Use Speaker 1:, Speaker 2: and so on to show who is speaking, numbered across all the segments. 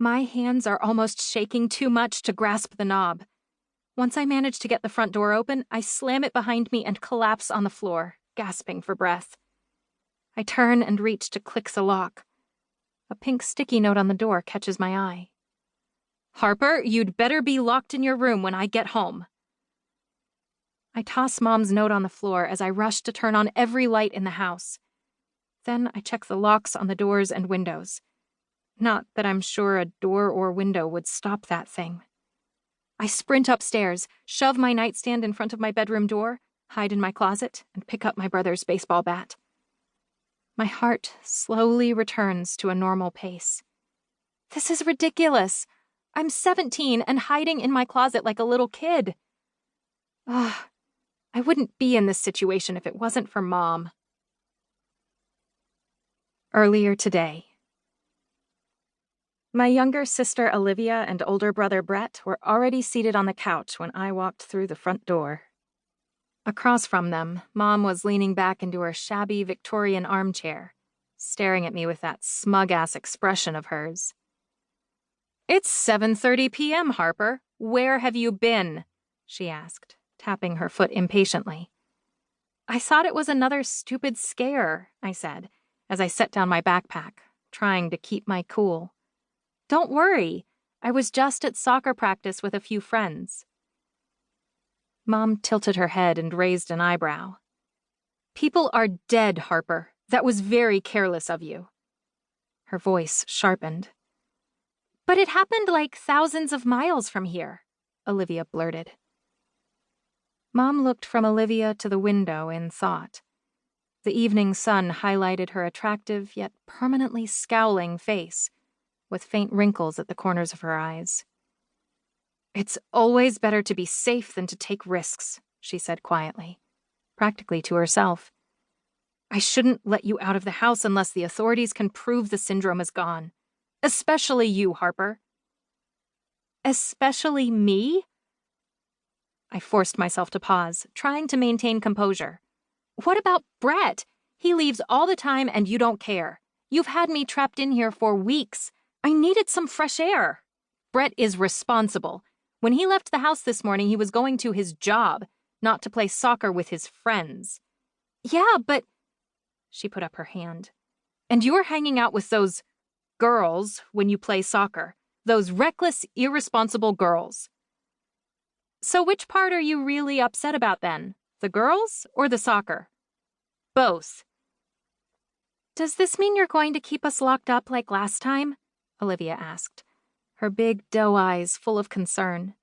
Speaker 1: My hands are almost shaking too much to grasp the knob. Once I manage to get the front door open, I slam it behind me and collapse on the floor, gasping for breath. I turn and reach to click the lock. A pink sticky note on the door catches my eye. "Harper, you'd better be locked in your room when I get home." I toss Mom's note on the floor as I rush to turn on every light in the house. Then I check the locks on the doors and windows. Not that I'm sure a door or window would stop that thing. I sprint upstairs, shove my nightstand in front of my bedroom door, hide in my closet, and pick up my brother's baseball bat. My heart slowly returns to a normal pace. This is ridiculous. I'm 17 and hiding in my closet like a little kid. I wouldn't be in this situation if it wasn't for Mom. Earlier today. My younger sister Olivia and older brother Brett were already seated on the couch when I walked through the front door. Across from them, Mom was leaning back into her shabby Victorian armchair, staring at me with that smug-ass expression of hers. "It's 7:30 p.m., Harper. Where have you been?" she asked, tapping her foot impatiently. "I thought it was another stupid scare," I said, as I set down my backpack, trying to keep my cool. "Don't worry, I was just at soccer practice with a few friends." Mom tilted her head and raised an eyebrow. "People are dead, Harper. That was very careless of you." Her voice sharpened. "But it happened like thousands of miles from here," Olivia blurted. Mom looked from Olivia to the window in thought. The evening sun highlighted her attractive yet permanently scowling face, with faint wrinkles at the corners of her eyes. "It's always better to be safe than to take risks," she said quietly, practically to herself. "I shouldn't let you out of the house unless the authorities can prove the syndrome is gone. Especially you, Harper." "Especially me?" I forced myself to pause, trying to maintain composure. "What about Brett? He leaves all the time and you don't care. You've had me trapped in here for weeks. I needed some fresh air." "Brett is responsible. When he left the house this morning, he was going to his job, not to play soccer with his friends." "Yeah, but—" She put up her hand. "And you're hanging out with those girls when you play soccer. Those reckless, irresponsible girls." "So which part are you really upset about then? The girls or the soccer?" "Both." "Does this mean you're going to keep us locked up like last time?" Olivia asked, her big doe eyes full of concern.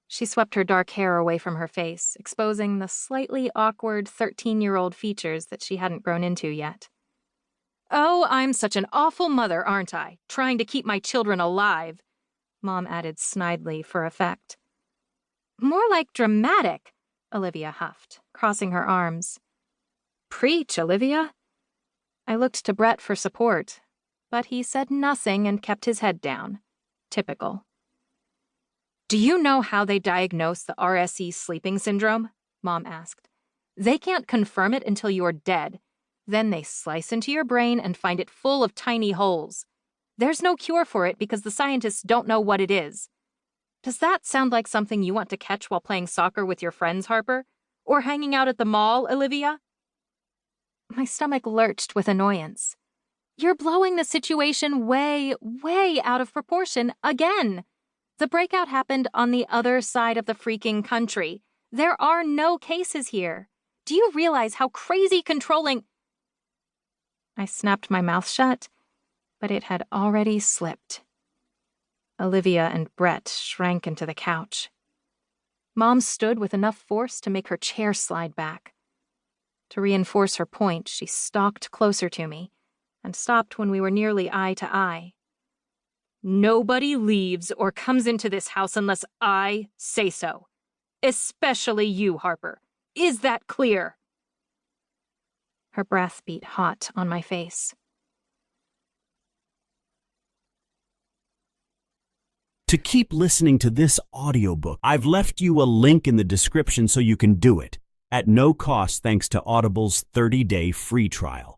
Speaker 1: She swept her dark hair away from her face, exposing the slightly awkward 13-year-old features that she hadn't grown into yet. "Oh, I'm such an awful mother, aren't I? Trying to keep my children alive," Mom added snidely for effect. "More like dramatic," Olivia huffed, crossing her arms. "Preach, Olivia." I looked to Brett for support, but he said nothing and kept his head down. Typical. "Do you know how they diagnose the RSE sleeping syndrome?" Mom asked. "They can't confirm it until you're dead. Then they slice into your brain and find it full of tiny holes. There's no cure for it because the scientists don't know what it is. Does that sound like something you want to catch while playing soccer with your friends, Harper? Or hanging out at the mall, Olivia?" My stomach lurched with annoyance. "You're blowing the situation way, way out of proportion again. The breakout happened on the other side of the freaking country. There are no cases here. Do you realize how crazy controlling—" I snapped my mouth shut, but it had already slipped. Olivia and Brett shrank into the couch. Mom stood with enough force to make her chair slide back. To reinforce her point, she stalked closer to me and stopped when we were nearly eye to eye. "Nobody leaves or comes into this house unless I say so. Especially you, Harper. Is that clear?" Her breath beat hot on my face.
Speaker 2: To keep listening to this audiobook, I've left you a link in the description so you can do it, at no cost thanks to Audible's 30-day free trial.